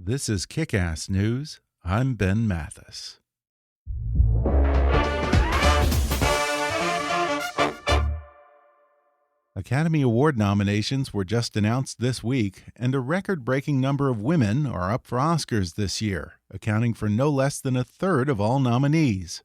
This is Kick-Ass News. I'm Ben Mathis. Academy Award nominations were just announced this week, and a record-breaking number of women are up for Oscars this year, accounting for no less than a third of all nominees.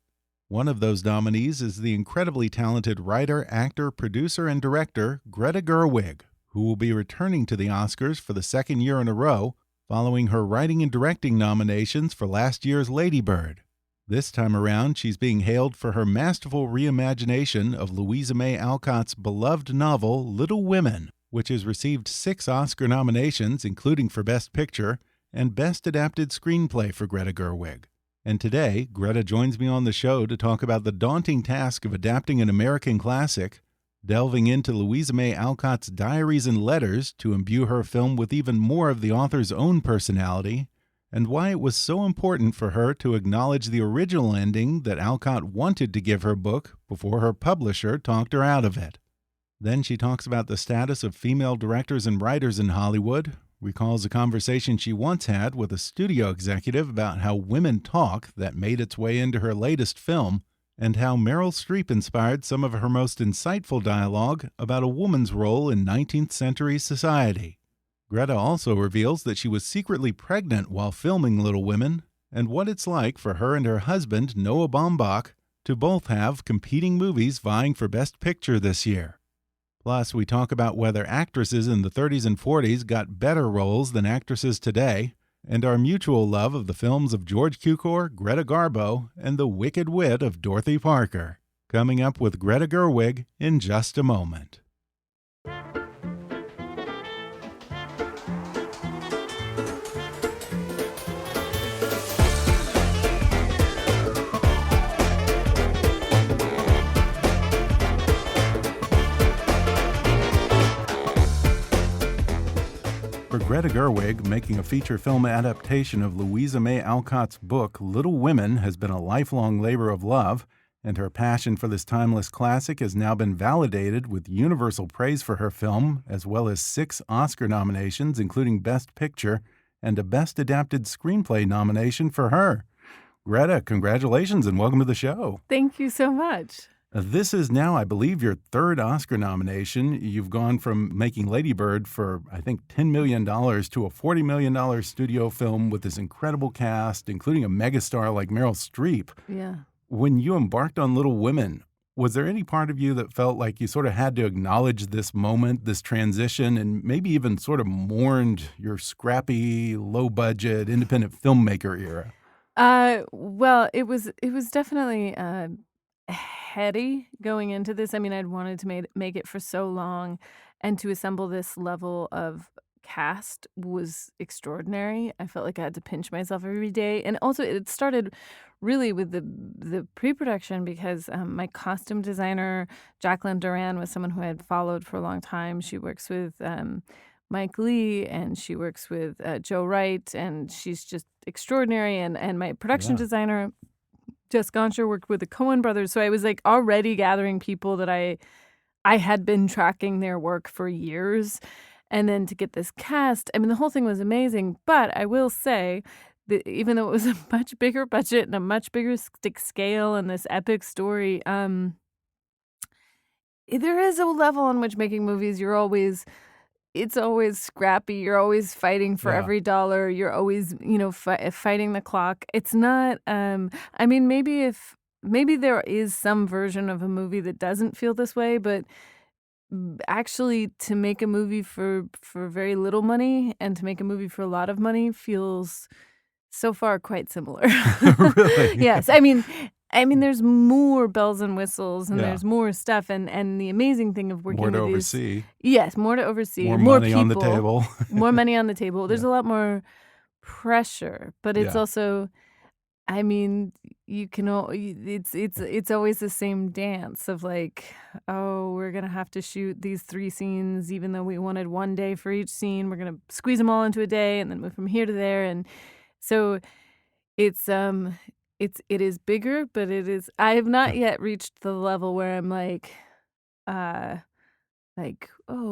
One of those nominees is the incredibly talented writer, actor, producer, and director Greta Gerwig, who will be returning to the Oscars for the second year in a row, following her writing and directing nominations for last year's Lady Bird. This time around, she's being hailed for her masterful reimagination of Louisa May Alcott's beloved novel Little Women, which has received 6 Oscar nominations, including for Best Picture and Best Adapted Screenplay for Greta Gerwig. And today, Greta joins me on the show to talk about the daunting task of adapting an American classic, delving into Louisa May Alcott's diaries and letters to imbue her film with even more of the author's own personality, and why it was so important for her to acknowledge the original ending that Alcott wanted to give her book before her publisher talked her out of it. Then she talks about the status of female directors and writers in Hollywood, recalls a conversation she once had with a studio executive about how women talk that made its way into her latest film, and how Meryll Streep inspired some of her most insightful dialogue about a woman's role in 19th century society. Greta also reveals that she was secretly pregnant while filming Little Women, and what it's like for her and her husband, Noah Baumbach, to both have competing movies vying for Best Picture this year. Plus, we talk about whether actresses in the 30s and 40s got better roles than actresses today, and our mutual love of the films of George Cukor, Greta Garbo, and the wicked wit of Dorthy Parker. Coming up with Greta Gerwig in just a moment. For Greta Gerwig, making a feature film adaptation of Louisa May Alcott's book Little Women has been a lifelong labor of love, and her passion for this timeless classic has now been validated with universal praise for her film, as well as 6 Oscar nominations, including Best Picture, and a Best Adapted Screenplay nomination for her. Greta, congratulations and welcome to the show. Thank you so much. This is now, I believe, your 3rd Oscar nomination. You've gone from making Lady Bird for, I think, $10 million to a $40 million studio film with this incredible cast, including a megastar like Meryll Streep. Yeah. When you embarked on Little Women, was there any part of you that felt like you sort of had to acknowledge this moment, this transition, and maybe even sort of mourned your scrappy, low-budget, independent filmmaker era? Well, it was definitely heady going into this. I mean, I'd wanted to make it for so long, and to assemble this level of cast was extraordinary. I felt like I had to pinch myself every day, and also it started really with the pre-production because my costume designer Jacqueline Duran was someone who I had followed for a long time. She works with Mike Lee, and she works with Joe Wright, and she's just extraordinary. And my production designer Jess Gonsher worked with the Coen brothers, so I was like already gathering people that I had been tracking their work for years, and then to get this cast, I mean, the whole thing was amazing. But I will say that even though it was a much bigger budget and a much bigger scale and this epic story, there is a level on which making movies it's always scrappy. You're always fighting for every dollar. You're always, fighting the clock. It's not, I mean, maybe there is some version of a movie that doesn't feel this way, but actually to make a movie for very little money and to make a movie for a lot of money feels so far quite similar. Really? Yes. I mean, there's more bells and whistles, and there's more stuff, and the amazing thing of working more to with oversee. Yes, more to oversee, More money people, on the table. more money on the table. There's a lot more pressure, but it's also, I mean, it's always the same dance of like, oh, we're gonna have to shoot these 3 scenes, even though we wanted 1 day for each scene. We're gonna squeeze them all into a day, and then move from here to there, and so it's it is bigger, but I have not yet reached the level where I'm like, oh,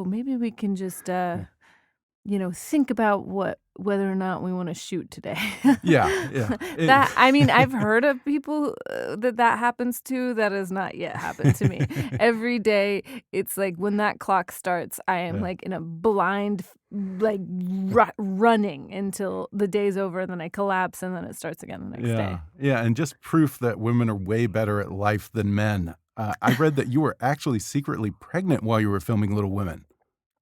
maybe we can just think about whether or not we want to shoot today. Yeah. I mean, I've heard of people that happens to. That has not yet happened to me. Every day, it's like when that clock starts, I am like in a blind, like running until the day's over, and then I collapse, and then it starts again the next day. Yeah, and just proof that women are way better at life than men. I read that you were actually secretly pregnant while you were filming Little Women.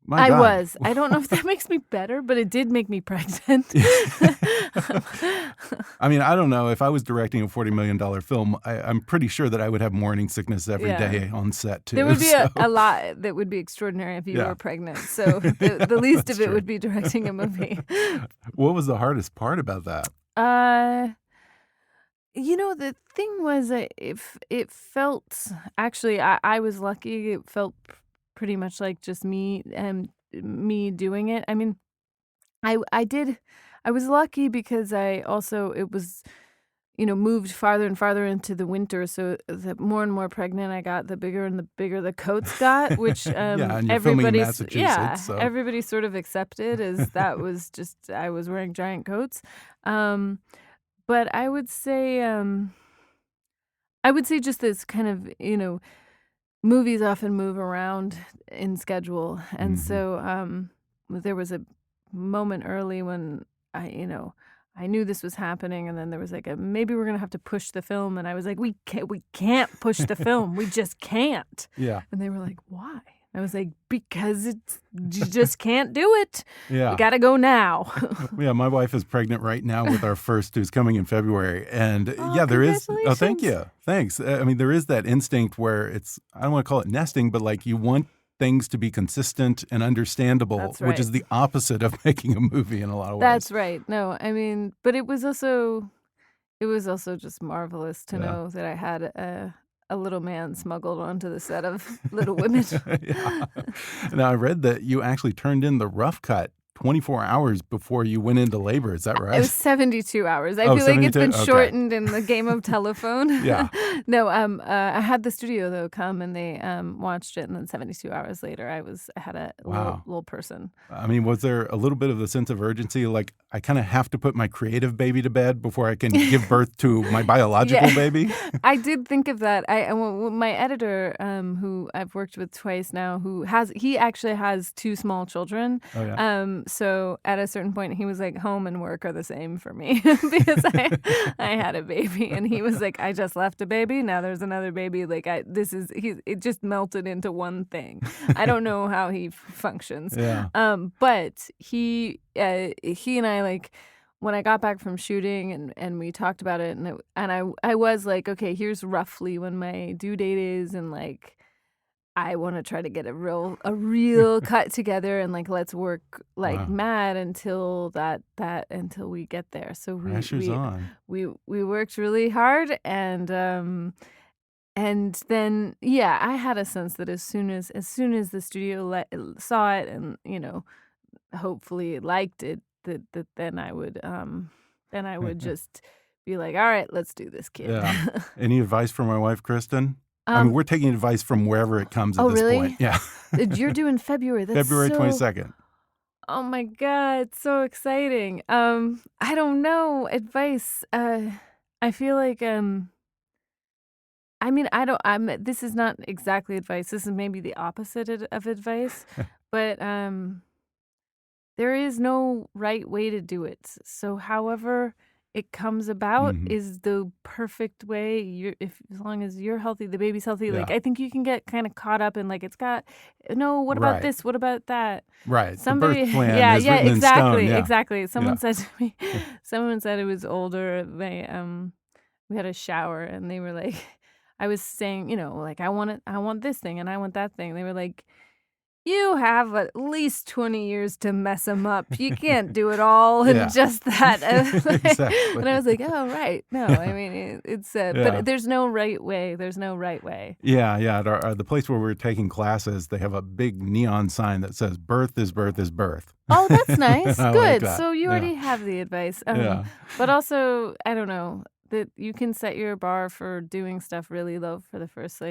My I God. was. I don't know if that makes me better, but it did make me pregnant. I mean, I don't know. If I was directing a $40 million film, I'm pretty sure that I would have morning sickness every day on set, too. There would be a lot that would be extraordinary if you were pregnant. So the least of it would be directing a movie. What was the hardest part about that? The thing was, it felt, actually, I was lucky. It felt pretty much like just me doing it. I mean, I was lucky because it was, moved farther and farther into the winter. So the more and more pregnant I got, the bigger and the bigger the coats got, which and you're filming in Massachusetts. So. Everybody sort of accepted as that was just, I was wearing giant coats. But I would say just this kind of, movies often move around in schedule. And so there was a moment early when I knew this was happening, and then there was like maybe we're going to have to push the film, and I was like, we can't push the film. We just can't. Yeah. And they were like, why? I was like, because you just can't do it. Yeah. You got to go now. Yeah, my wife is pregnant right now with our first, who's coming in February. And there is. Oh, thank you. Thanks. I mean, there is that instinct where I don't want to call it nesting, but like you want things to be consistent and understandable, which is the opposite of making a movie in a lot of ways. That's right. No, I mean, but it was also just marvelous to know that I had a little man smuggled onto the set of Little Women. Yeah. Now, I read that you actually turned in the rough cut 24 hours before you went into labor. Is that right? It was 72 hours. I feel like it's been shortened in the game of telephone. Yeah. No, I had the studio, though, come, and they watched it, and then 72 hours later, I had a little person. I mean, was there a little bit of a sense of urgency? Like, I kind of have to put my creative baby to bed before I can give birth to my biological baby? I did think of that. My editor, who I've worked with twice now, he actually has 2 small children. Oh, yeah. So at a certain point, he was like, home and work are the same for me because I had a baby, and he was like, I just left a baby. Now there's another baby. Like it just melted into one thing. I don't know how he functions. Yeah. But he and I, like, when I got back from shooting and we talked about it, and I was like, okay, here's roughly when my due date is, and like, I want to try to get a real cut together, and like, let's work like mad until we get there. So we worked really hard, and then I had a sense that as soon as the studio saw it and hopefully liked it, that then I would just be like, all right, let's do this, kid. Yeah. Any advice from my wife, Kristen? I mean, we're taking advice from wherever it comes at this point. Yeah. You're doing February. That's February 22nd. Oh my God, so exciting. I don't know. Advice. I feel like I mean, this is not exactly advice. This is maybe the opposite of advice. But there is no right way to do it. So however it comes about is the perfect way. As long as you're healthy, the baby's healthy. Like, I think you can get kind of caught up in like, what about this? What about that? Right. Somebody, the birth plan is written in stone. Exactly. Someone said to me, someone said it was older. We had a shower, and they were like, I was saying, like, I want this thing and I want that thing. They were like, you have at least 20 years to mess them up. You can't do it all in just that. Exactly. And I was like, oh, right. No, I mean, it's but there's no right way. There's no right way. Yeah. At the place where we're taking classes, they have a big neon sign that says birth is birth is birth. Oh, that's nice. Good. Like So you already have the advice. But also, I don't know, that you can set your bar for doing stuff really low for the first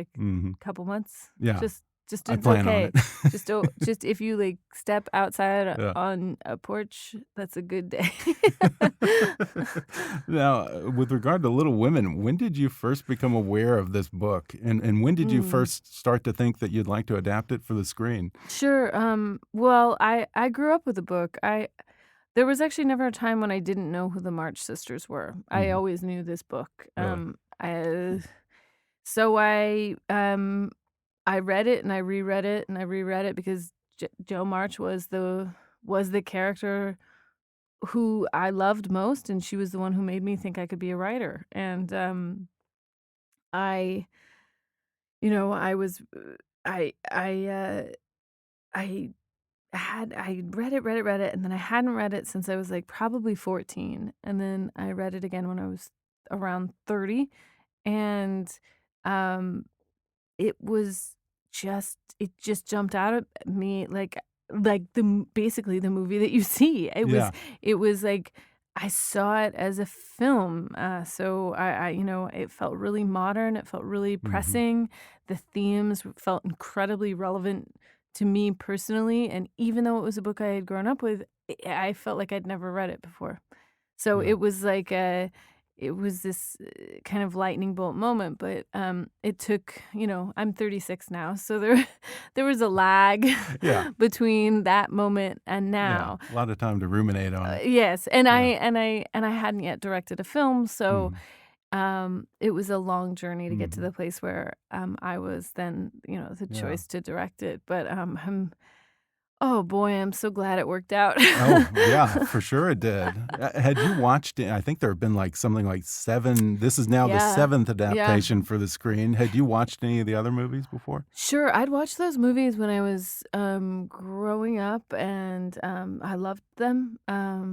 couple months. Yeah. Just Just I it's plan on okay. it. Just if you like step outside Yeah. on a porch, that's a good day. Now, with regard to Little Women, when did you first become aware of this book, and when did you Mm. first start to think that you'd like to adapt it for the screen? Sure. Well, I grew up with the book. There was actually never a time when I didn't know who the March Sisters were. I Mhm. always knew this book. Really? So I read it and I reread it and I reread it because Jo March was the character who I loved most, and she was the one who made me think I could be a writer. And I, I was, I I read it, and then I hadn't read it since I was like probably 14, and then I read it again when I was around 30, and um it was it just jumped out at me like basically the movie that you see. Yeah. It was like I saw it as a film. So it felt really modern. It felt really Mhm. pressing. The themes felt incredibly relevant to me personally. And even though it was a book I had grown up with, I felt like I'd never read it before. So Yeah. it was like it was this kind of lightning bolt moment, but it took, I'm 36 now, so there there was a lag Yeah. between that moment and Yeah. now. A lot of time to ruminate on it. Yes, and Yeah. I hadn't yet directed a film, so Mhm. it was a long journey to get to Mhm. the place where I was then, the Yeah. choice to direct it. But oh boy, I'm so glad it worked out. Oh, yeah, for sure it did. Had you watched it? I think there have been, like, something like 7 this is now the Yeah. 7th Yeah. adaptation for the screen. Had you watched any of the other movies before? Sure, I'd watched those movies when I was growing up, and I loved them. Uh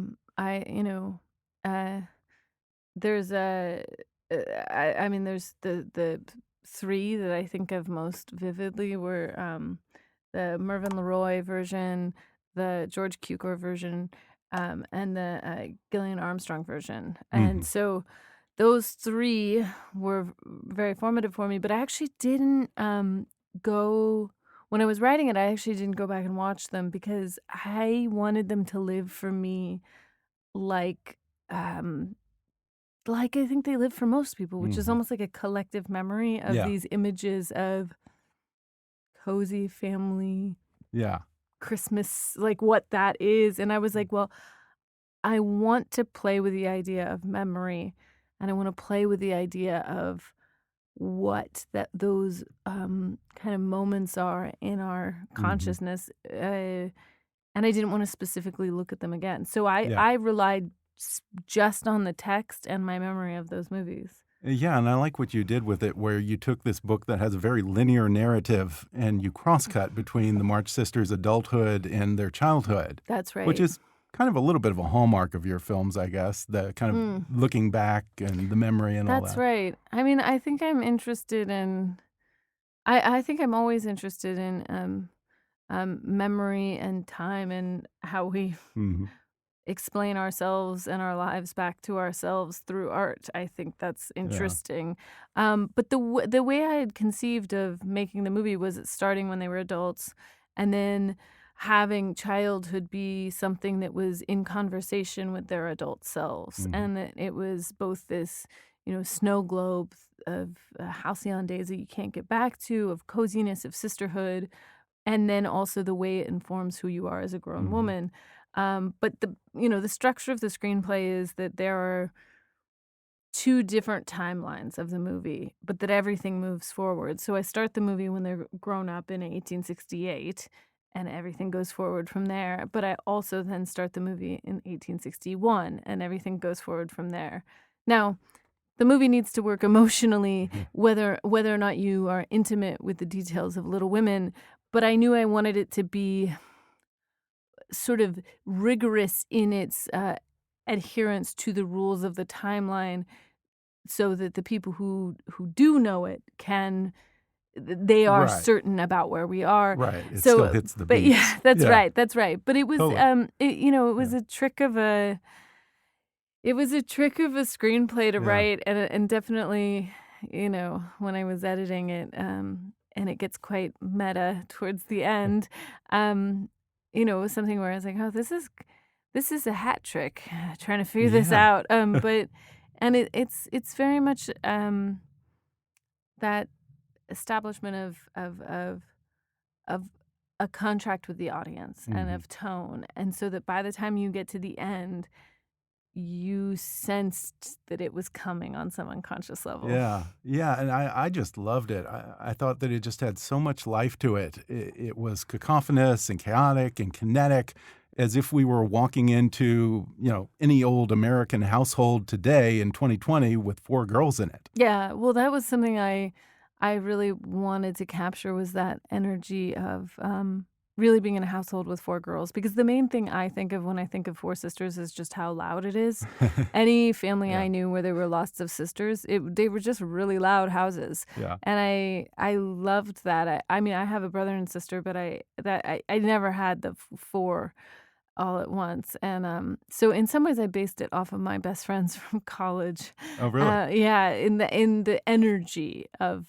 there's I mean there's the three that I think of most vividly were the Mervyn LeRoy version, the George Cukor version, and the Gillian Armstrong version. And Mhm. so those three were very formative for me, but I actually didn't go when I was writing it. I actually didn't go back and watch them because I wanted them to live for me like um like I think they live for most people, which is Mhm. almost like a collective memory of Yeah. these images of cozy family Yeah. Christmas, like what that is. And I was like, well, I want to play with the idea of memory, and I want to play with the idea of what that those kind of moments are in our Mhm. consciousness. And I didn't want to specifically look at them again. So Yeah. I relied just on the text and my memory of those movies. Yeah, and I like what you did with it, where you took this book that has a very linear narrative and you crosscut between the March Sisters' adulthood and their childhood, That's which right. is kind of a little bit of a hallmark of your films, I guess, the kind of Mm, looking back and the memory and all that's that. right. I mean, I think I'm interested in I think I'm always interested in memory and time and how we Mhm. explain ourselves and our lives back to ourselves through art. I think that's Yeah. interesting. But the way I had conceived of making the movie was it starting when they were adults, and then having childhood be something that was in conversation with their adult selves, Mhm. and that it was both this, snow globe of halcyon days that you can't get back to, of coziness, of sisterhood, and then also the way it informs who you are as a grown Mhm. woman. But the structure of the screenplay is that there are two different timelines of the movie, but that everything moves forward. So I start the movie when they're grown up in 1868, and everything goes forward from there. But I also then start the movie in 1861, and everything goes forward from there. Now, the movie needs to work emotionally, Yeah. whether or not you are intimate with the details of Little Women. But I knew I wanted it to be sort of rigorous in its adherence to the rules of the timeline, so that the people who do know it they are Right. certain about where we are. Right. It still So, hits the but beats. yeah, that's Yeah. right, that's right. But it was Totally. it was Yeah. a trick of a screenplay to Yeah. write, and definitely, when I was editing it, and it gets quite meta towards the end. It was something where I was like, oh, this is a hat trick, trying to figure this Yeah. out. It's very much that establishment of a contract with the audience and Mhm. of tone, and so that by the time you get to the end, you sensed that it was coming on some unconscious level. Yeah, yeah, and I just loved it. I thought that it just had so much life to it. It was cacophonous and chaotic and kinetic, as if we were walking into, any old American household today in 2020 with 4 girls in it. Yeah, well, that was something I really wanted to capture, was that energy of really being in a household with 4 girls, because the main thing I think of when I think of Four Sisters is just how loud it is. Any family Yeah, I knew where there were lots of sisters, they were just really loud houses, yeah. and I loved that. I mean, I have a brother and sister, but I never had the 4 all at once. And so in some ways I based it off of my best friends from college. Oh, really? Yeah, in the energy of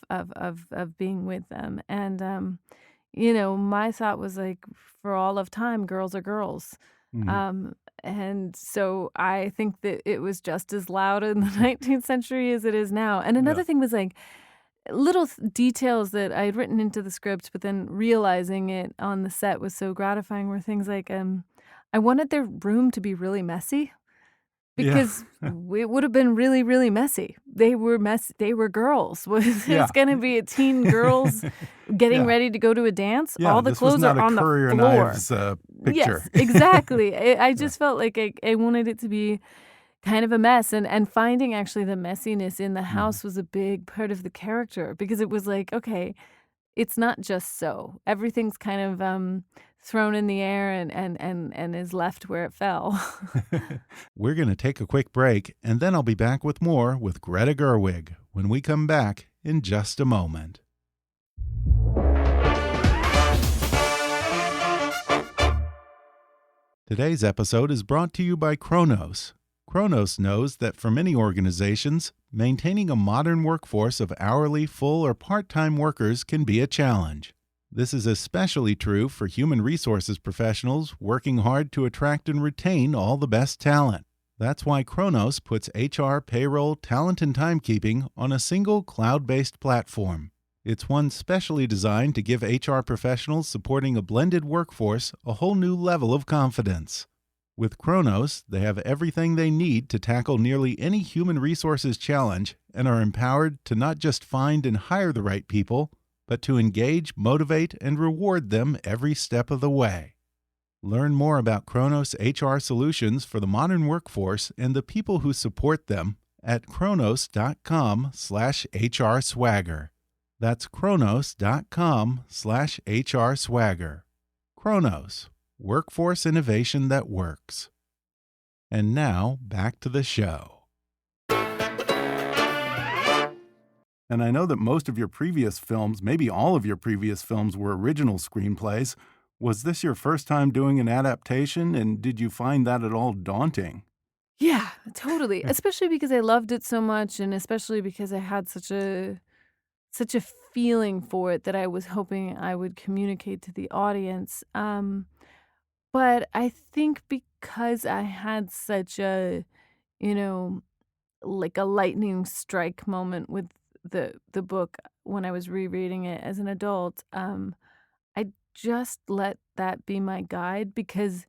being with them. And my thought was like, for all of time, girls are girls. Mhm. Um and so I think that it was just as loud in the 19th century as it is now. And Yeah. another thing was like little details that I had written into the script, but then realizing it on the set was so gratifying, were things like, I wanted their room to be really messy, Yeah. because it would have been really, really messy. They were they were girls. Yeah. It's gonna be a teen girls getting Yeah. ready to go to a dance. Yeah, All the this was clothes not are a on the Currier floor. Knives, Yes, picture. exactly. I Yeah. just felt like I wanted it to be kind of a mess, and finding actually the messiness in the Mhm. house was a big part of the character, because it was like, okay, it's not just so. Everything's kind of thrown in the air and is left where it fell. We're going to take a quick break, and then I'll be back with more with Greta Gerwig when we come back in just a moment. Today's episode is brought to you by Kronos. Kronos knows that for many organizations, maintaining a modern workforce of hourly, full, or part-time workers can be a challenge. This is especially true for human resources professionals working hard to attract and retain all the best talent. That's why Kronos puts HR, payroll, talent, and timekeeping on a single cloud-based platform. It's one specially designed to give HR professionals supporting a blended workforce a whole new level of confidence. With Kronos, they have everything they need to tackle nearly any human resources challenge and are empowered to not just find and hire the right people, but to engage, motivate, and reward them every step of the way. Learn more about Kronos HR solutions for the modern workforce and the people who support them at kronos.com/HRswagger. That's kronos.com/HRswagger. Kronos, workforce innovation that works. And now, back to the show. And I know that most of your previous films, maybe all of your previous films, were original screenplays. Was this your first time doing an adaptation, and did you find that at all daunting? Yeah, totally. Especially because I loved it so much, and especially because I had such a feeling for it that I was hoping I would communicate to the audience. But I think because I had such a, you know, like a lightning strike moment with the book when I was rereading it as an adult, I just let that be my guide, because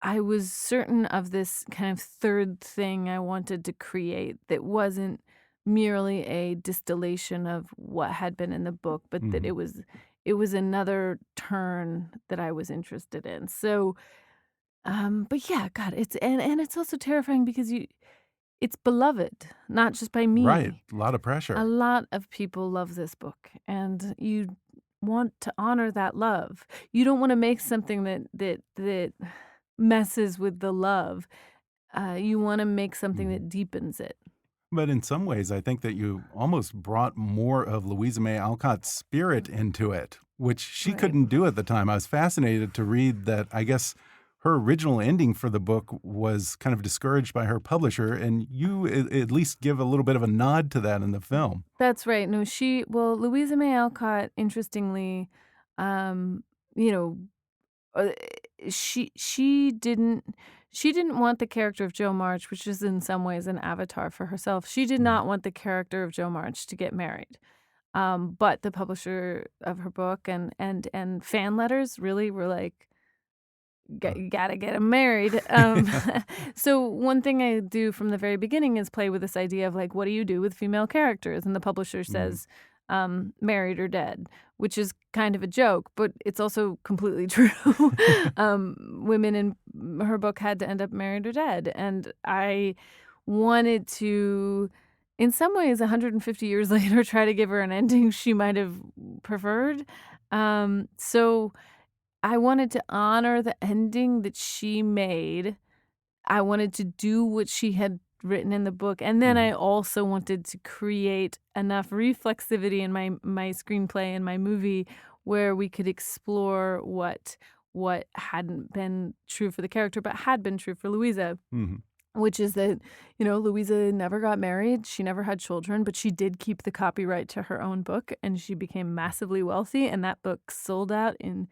I was certain of this kind of third thing I wanted to create that wasn't merely a distillation of what had been in the book, but that Hmm. it was another turn that I was interested in. So, but yeah, God, and it's also terrifying because it's beloved, not just by Right, me. a lot of A pressure. lot of people love this book, and you want to honor that love. You don't want to make something that messes with the love. You want to make something Mhm. that deepens it. But in some ways, I think that you almost brought more of Louisa May Alcott's spirit into it, which she Right. couldn't do at the time. I was fascinated to read that, I guess, her original ending for the book was kind of discouraged by her publisher, and you at least give a little bit of a nod to that in the film. That's right. No, Louisa May Alcott, interestingly, um, you know, uh, she didn't want the character of Jo March, which is in some ways an avatar for herself. She did not want the character of Jo March to get married. But the publisher of her book and fan letters really were like, you gotta get him married. So one thing I do from the very beginning is play with this idea of like, what do you do with female characters? And the publisher says, married or dead, which is kind of a joke, but it's also completely true. Women in her book had to end up married or dead. And I wanted to, in some ways, 150 years later, try to give her an ending she might have preferred. So I wanted to honor the ending that she made. I wanted to do what she had written in the book. And then I also wanted to create enough reflexivity in my screenplay and my movie where we could explore what hadn't been true for the character, but had been true for Louisa. Which is that, Louisa never got married. She never had children, but she did keep the copyright to her own book, and she became massively wealthy. And that book sold out in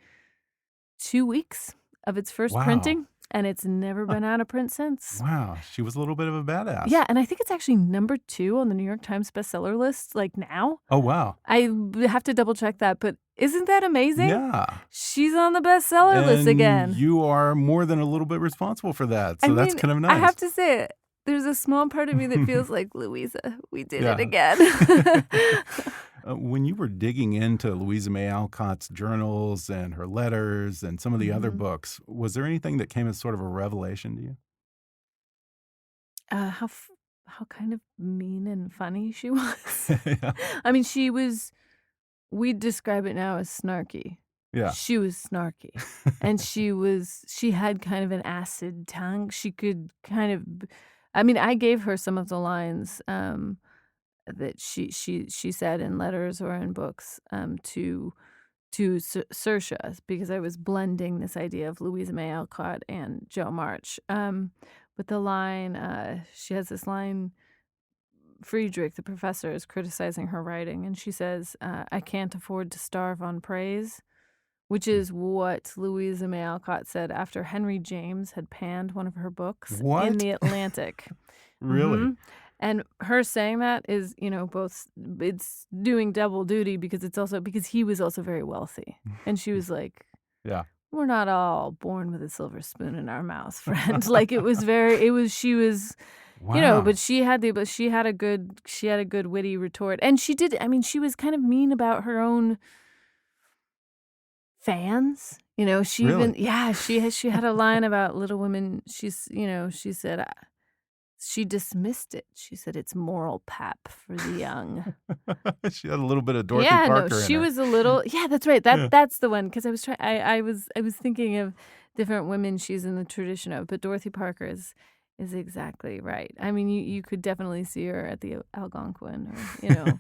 2 weeks of its first printing, and it's never been out of print since. Wow. She was a little bit of a badass. Yeah, and I think it's actually number 2 on the New York Times bestseller list, like now. Oh, wow. I have to double check that, but isn't that amazing? Yeah. She's on the bestseller list again. You are more than a little bit responsible for that, so that's kind of nice. I have to say, there's a small part of me that feels like, Louisa, we did it again. When you were digging into Louisa May Alcott's journals and her letters and some of the other books, was there anything that came as sort of a revelation to you? How kind of mean and funny she was. Yeah. I mean, we'd describe it now as snarky. Yeah. She was snarky. And she had kind of an acid tongue. She could kind of, I gave her some of the lines that she said in letters or in books to Saoirse, because I was blending this idea of Louisa May Alcott and Jo March. But the line, she has this line, Friedrich, the professor, is criticizing her writing, and she says, I can't afford to starve on praise, which is what Louisa May Alcott said after Henry James had panned one of her books in the Atlantic. Really? And her saying that is, both, it's doing double duty because it's also, because he was also very wealthy. And she was like, Yeah. We're not all born with a silver spoon in our mouth, friend. Like she was, Wow. but she had a good witty retort. And she did, she was kind of mean about her own fans. She Really? even, she had a line about Little Women. She said, she dismissed it. She said it's moral pap for the young. She had a little bit of Dorthy Parker in she her. was a little. Yeah, that's right. That's the one, because I was trying. I was thinking of different women she's in the tradition of, but Dorthy Parker is exactly right. You could definitely see her at the Algonquin, or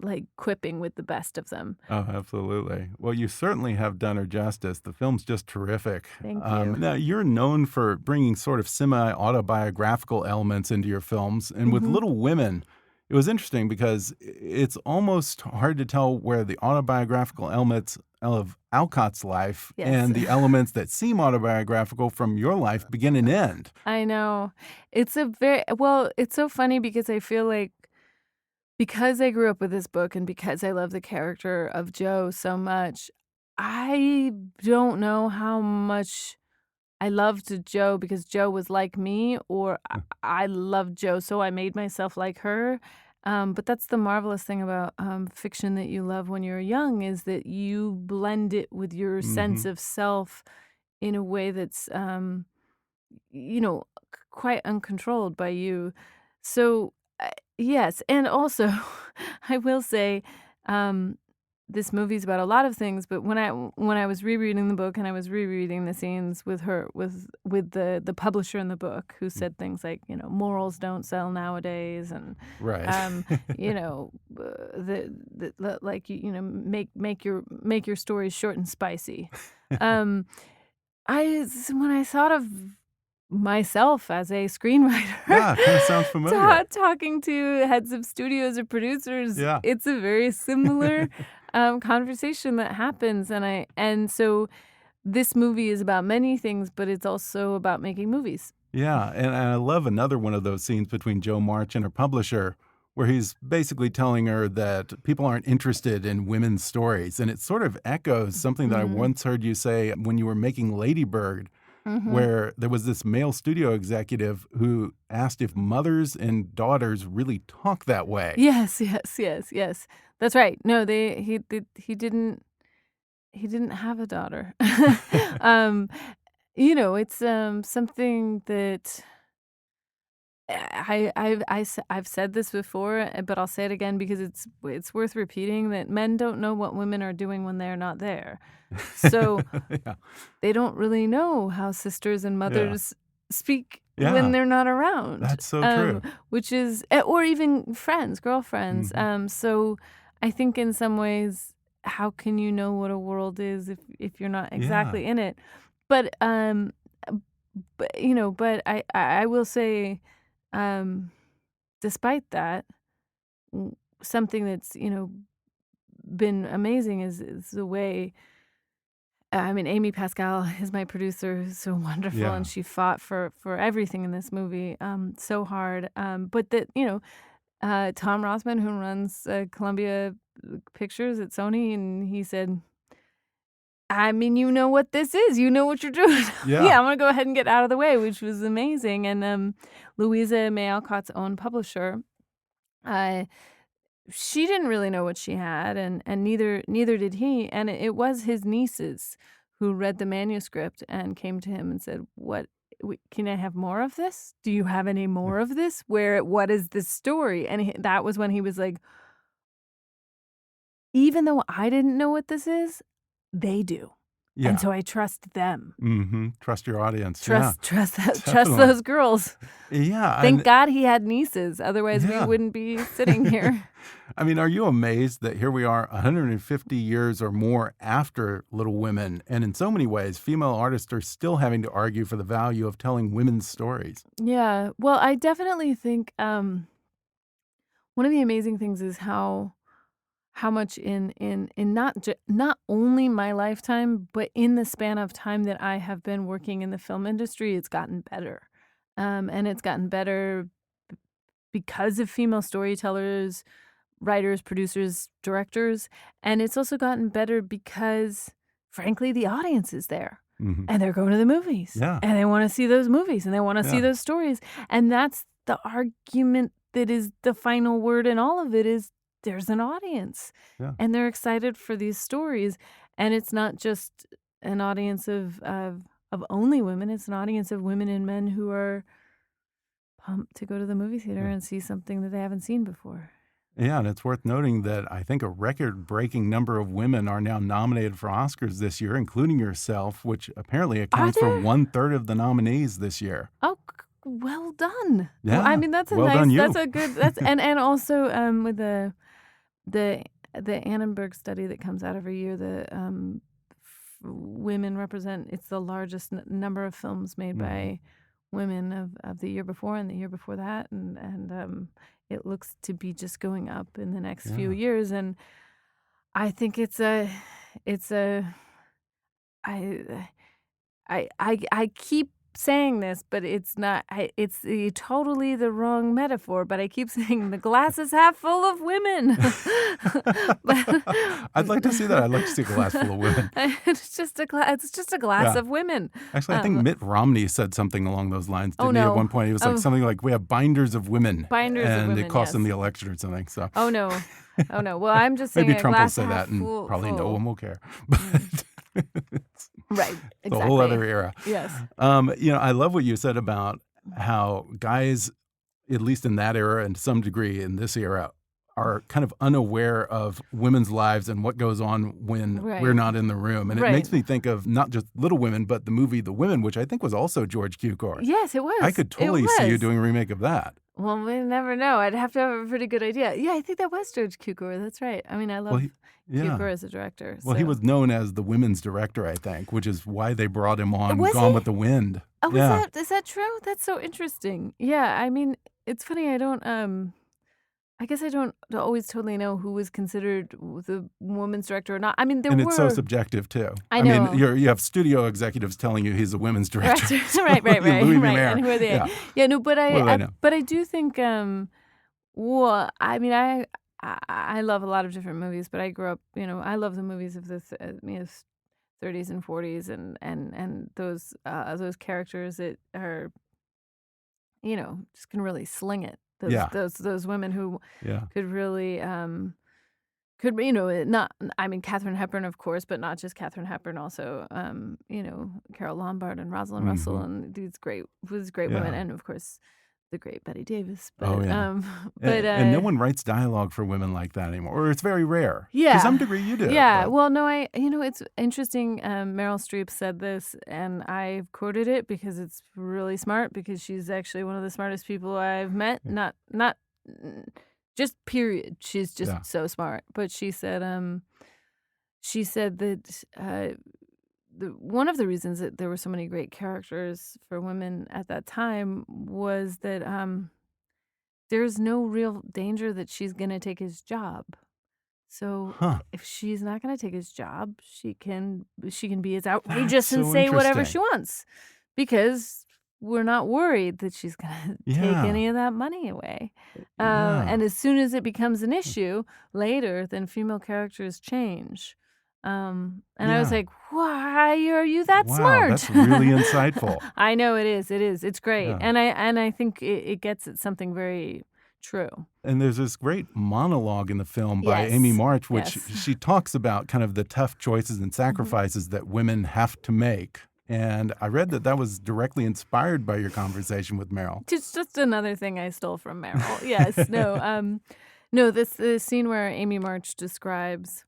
like quipping with the best of them. Oh, absolutely. Well, you certainly have done her justice. The film's just terrific. Thank you. Now, you're known for bringing sort of semi-autobiographical elements into your films, and with Little Women, it was interesting because it's almost hard to tell where the autobiographical elements of Alcott's life and the elements that seem autobiographical from your life begin and end. I know. It's so funny because I feel like, because I grew up with this book and because I love the character of Jo so much, I don't know how much I loved Jo because Jo was like me, or I loved Jo so I made myself like her. But that's the marvelous thing about fiction that you love when you're young, is that you blend it with your sense of self in a way that's, quite uncontrolled by you. So, yes. And also, I will say, this movie's about a lot of things, but when I was rereading the book and I was rereading the scenes with her, with the publisher in the book, who said things like, morals don't sell nowadays, and Right. make your stories short and spicy. Um, when I thought of myself as a screenwriter, Yeah, kind of sounds familiar. talking to heads of studios or producers, Yeah. it's a very similar conversation that happens, and so this movie is about many things, but it's also about making movies. Yeah, and I love another one of those scenes between Jo March and her publisher, where he's basically telling her that people aren't interested in women's stories. And it sort of echoes something that I Mhm. once heard you say when you were making Lady Bird, Mhm. where there was this male studio executive who asked if mothers and daughters really talk that way. Yes, yes, yes, yes. That's right. No, he didn't have a daughter. Um, it's, something that I've said this before, but I'll say it again because it's worth repeating that men don't know what women are doing when they're not there. So Yeah, they don't really know how sisters and yeah, mothers speak when yeah, they're not around, that's so true. which is or even friends, girlfriends. Hmm. So I think in some ways, how can you know what a world is if you're not Yeah, exactly in it? But but I will say, um, despite that, something that's been amazing is the way. I mean, Amy Pascal is my producer, who's so wonderful, and yeah, she fought for everything in this movie, so hard. But that Tom Rossman, who runs Columbia Pictures at Sony, and he said, "I mean, you know what this is. You know what you're doing. yeah. Yeah, I'm gonna go ahead and get out of the way," which was amazing. And Louisa May Alcott's own publisher, uh, she didn't really know what she had, and neither did he. And it was his nieces who read the manuscript and came to him and said, Can I have more of this? Do you have any more of this? What is this story?" And that was when he was like, "Even though I didn't know what this is, they do, and Yeah. so I trust them. Trust your audience. Yeah, Trust definitely. those girls." Yeah, Thank and God he had nieces, otherwise we yeah. wouldn't be sitting here. I mean, are you amazed that here we are 150 years or more after Little Women, and in so many ways, female artists are still having to argue for the value of telling women's stories? Yeah, well, I definitely think, one of the amazing things is how much in not only my lifetime, but in the span of time that I have been working in the film industry, it's gotten better. And it's gotten better because of female storytellers, writers, producers, directors, and it's also gotten better because, frankly, the audience is there, Hmm. and they're going to the movies, Yeah, and they wanna see those movies, and they wanna see yeah, those stories, and that's the argument that is the final word in all of it is there's an audience, yeah. and they're excited for these stories, and it's not just an audience of only women, it's an audience of women and men who are pumped to go to the movie theater Yeah. and see something that they haven't seen before. Yeah, and it's worth noting that I think a record-breaking number of women are now nominated for Oscars this year, including yourself, which apparently Are accounts for there? 1/3 of the nominees this year. Oh, well done. Well, I Yeah, mean, well done that's you. a good that's and also, with the the Annenberg study that comes out every year, the, women represent it's the largest number of films made Hmm. by women of the year before and the year before that, and, it looks to be just going up in the next few Yeah, years, and I think it's a I I keep saying this, but it's not it's totally the wrong metaphor, but I keep saying the glass is half full of women. But I'd like to see that. I'd like to see a glass full of women. it's just a glass Yeah. of women. Actually, I think Um, Mitt Romney said something along those lines, oh, didn't he? At one no. point, he was like Oh, something like, "We have binders of women," binders of and it women, cost him yes. the election or something. So Oh, no. Oh, no. Well, I'm just saying maybe a Trump will glass say half that, and probably no full. one will care. Mm. But Right, it's a whole exactly. other era. Yes. I love what you said about how guys, at least in that era and to some degree in this era, are kind of unaware of women's lives and what goes on when we're Right. not in the room. And it Right. makes me think of not just Little Women, but the movie The Women, which I think was also George Cukor. Yes, it I was. could It totally see you was. doing a remake of that. Well, we never know. I'd have to have a pretty good idea. Yeah, I think that was George Cukor. That's right. I mean, I Well, love yeah. Cukor as a director. Well, he So. was known as the women's director, I think, which is why they brought him on Was Gone he? with the Wind. Oh, Yeah. is that true? That's so interesting. Yeah, I mean, it's funny. I guess I don't always totally know who was considered the woman's director or not. I mean, there And it's so were. subjective, too. I mean, know. you have studio executives telling you he's a women's director. Right, Louis May. And who are they? Yeah, no, but What do I know? but I do think. Well, I mean, I love a lot of different movies, but I grew up. I love the movies of the 30s and 40s, and those characters that are, just can really sling it. Those women who could really not. I mean, Katharine Hepburn, of course, but not just Katharine Hepburn. Also, Carol Lombard and Rosalind Russell and these great women, and of course, the great Bette Davis. But, and no one writes dialogue for women like that anymore, or it's very rare. Yeah, to some degree, you do. Yeah, but. well, no, it's interesting. Meryl Streep said this, and I've quoted it because it's really smart. Because she's actually one of the smartest people I've met. Not just period. She's just so smart. But she said that one of the reasons that there were so many great characters for women at that time was that there's no real danger that she's going to take his job. So if she's not going to take his job, she can be as outrageous and say whatever she wants, because we're not worried that she's going to take any of that money away. And as soon as it becomes an issue later, then female characters change. And I was like, why are you that smart? That's really insightful. I know it is. It's great. Yeah. And I think it gets at something very true. And there's this great monologue in the film by Amy March, which she talks about kind of the tough choices and sacrifices that women have to make. And I read that was directly inspired by your conversation with Meryl. It's just another thing I stole from Meryl. Yes. No, this scene where Amy March describes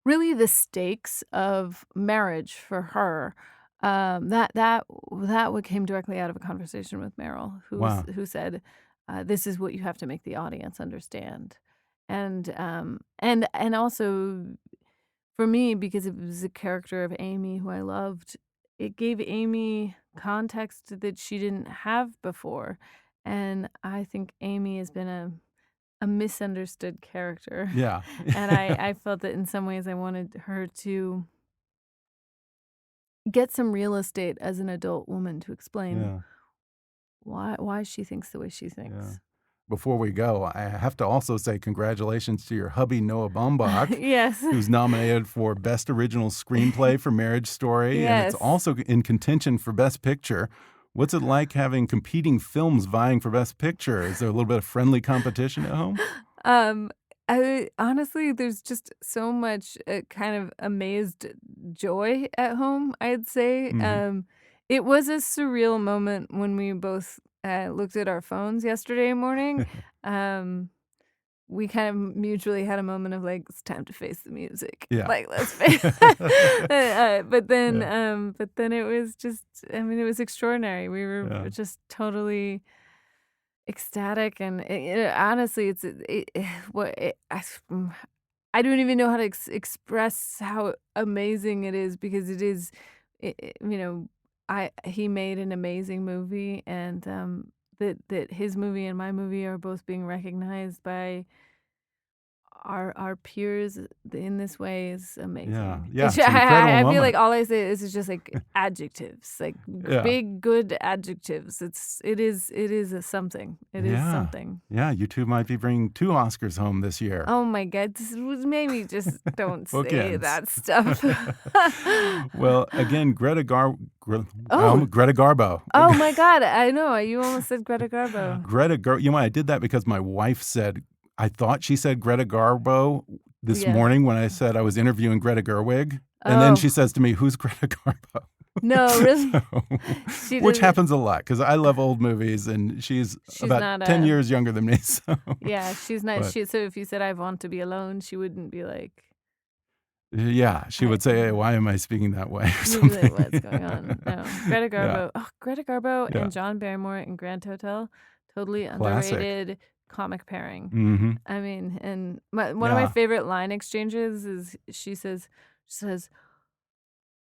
really the stakes of marriage for her. That came directly out of a conversation with Meryl, who said, "This is what you have to make the audience understand," and also for me, because it was a character of Amy who I loved, it gave Amy context that she didn't have before, and I think Amy has been a misunderstood character. Yeah. And I felt that in some ways I wanted her to get some real estate as an adult woman to explain why she thinks the way she thinks. Yeah. Before we go, I have to also say congratulations to your hubby, Noah Baumbach. Yes. Who's nominated for Best Original Screenplay for Marriage Story. Yes. And it's also in contention for Best Picture. What's it like having competing films vying for Best Picture? Is there a little bit of friendly competition at home? Honestly, there's just so much kind of amazed joy at home, I'd say. It was a surreal moment when we both looked at our phones yesterday morning. We kind of mutually had a moment of like, it's time to face the music. Yeah. Like, let's face it. But then it was just, I mean, it was extraordinary. We were just totally ecstatic. And honestly, I don't even know how to express how amazing it is, because it is, he made an amazing movie, and that his movie and my movie are both being recognized by our peers in this way is amazing. Yeah. It's an incredible I moment. feel like all I say is just like adjectives, like big good adjectives. It is something. It is something. Yeah, you two might be bringing 2 Oscars home this year. Oh my God, maybe just don't say that stuff. Well, again, Greta Garbo. Oh my God, I know, you almost said Greta Garbo. I did that because my wife said, I thought she said Greta Garbo this morning when I said I was interviewing Greta Gerwig. And then she says to me, who's Greta Garbo? No, really? Which happens a lot, because I love old movies, and she's about 10 years younger than me. So. Yeah, she's not. So if you said, I want to be alone, she wouldn't be like... Yeah, she would say, hey, why am I speaking that way? Or something. Like, what's going on? No. Greta Garbo. Oh, Greta Garbo and John Barrymore in Grand Hotel. Totally Classic. underrated comic pairing. Mm-hmm. I mean, and one of my favorite line exchanges is she says,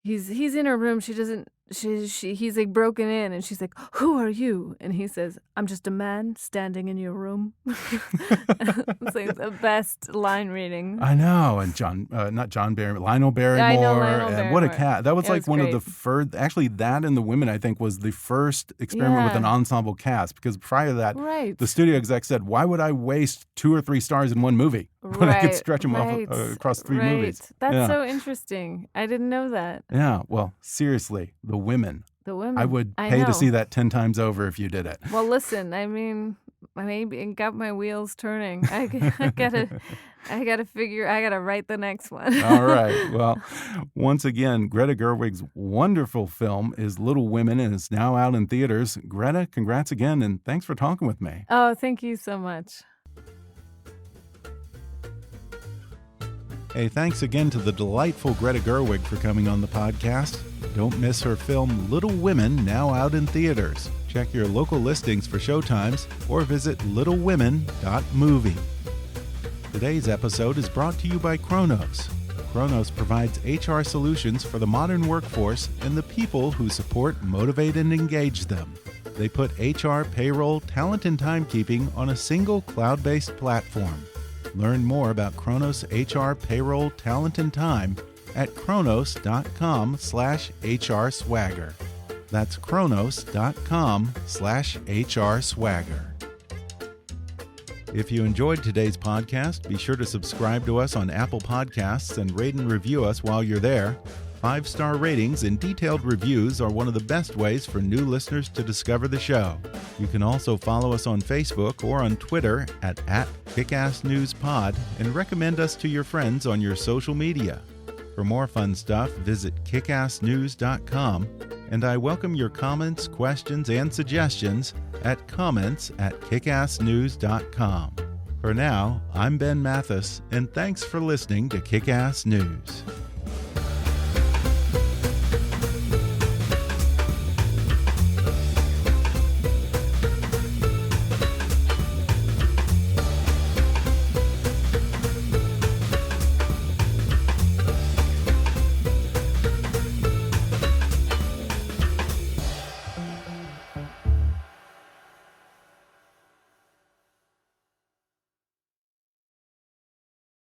he's in her room. She doesn't. He's like broken in, and she's like, "Who are you?" And he says, "I'm just a man standing in your room." It's like the best line reading. I know, and not John Barrymore, Lionel Barrymore. I know Lionel and what a Barrymore. cast! That was It like was one of the great. first. Actually, that and The Women, I think, was the first experiment with an Yeah. ensemble cast. Because prior to that, Right. the studio exec said, "Why would I waste 2 or 3 stars in one movie when I could stretch them off across 3 movies?" That's so interesting. I didn't know that. Yeah. Well, seriously, The Women. The Women. I would pay to see that 10 times over if you did it. Well, listen, I mean, maybe it got my wheels turning. I gotta write the next one. All right. Well, once again, Greta Gerwig's wonderful film is Little Women and is now out in theaters. Greta, congrats again, and thanks for talking with me. Oh, thank you so much. Hey, thanks again to the delightful Greta Gerwig for coming on the podcast. Don't miss her film Little Women, now out in theaters. Check your local listings for showtimes or visit littlewomen.movie. Today's episode is brought to you by Kronos. Kronos provides HR solutions for the modern workforce and the people who support, motivate, and engage them. They put HR, payroll, talent, and timekeeping on a single cloud-based platform. Learn more about Kronos HR, payroll, talent, and time at kronos.com/HRswagger. That's kronos.com/HRswagger. If you enjoyed today's podcast, be sure to subscribe to us on Apple Podcasts and rate and review us while you're there. 5-star ratings and detailed reviews are one of the best ways for new listeners to discover the show. You can also follow us on Facebook or on Twitter at @KickassNewsPod and recommend us to your friends on your social media. For more fun stuff, visit kickassnews.com, and I welcome your comments, questions, and suggestions at comments@kickassnews.com. For now, I'm Ben Mathis, and thanks for listening to Kick-Ass News.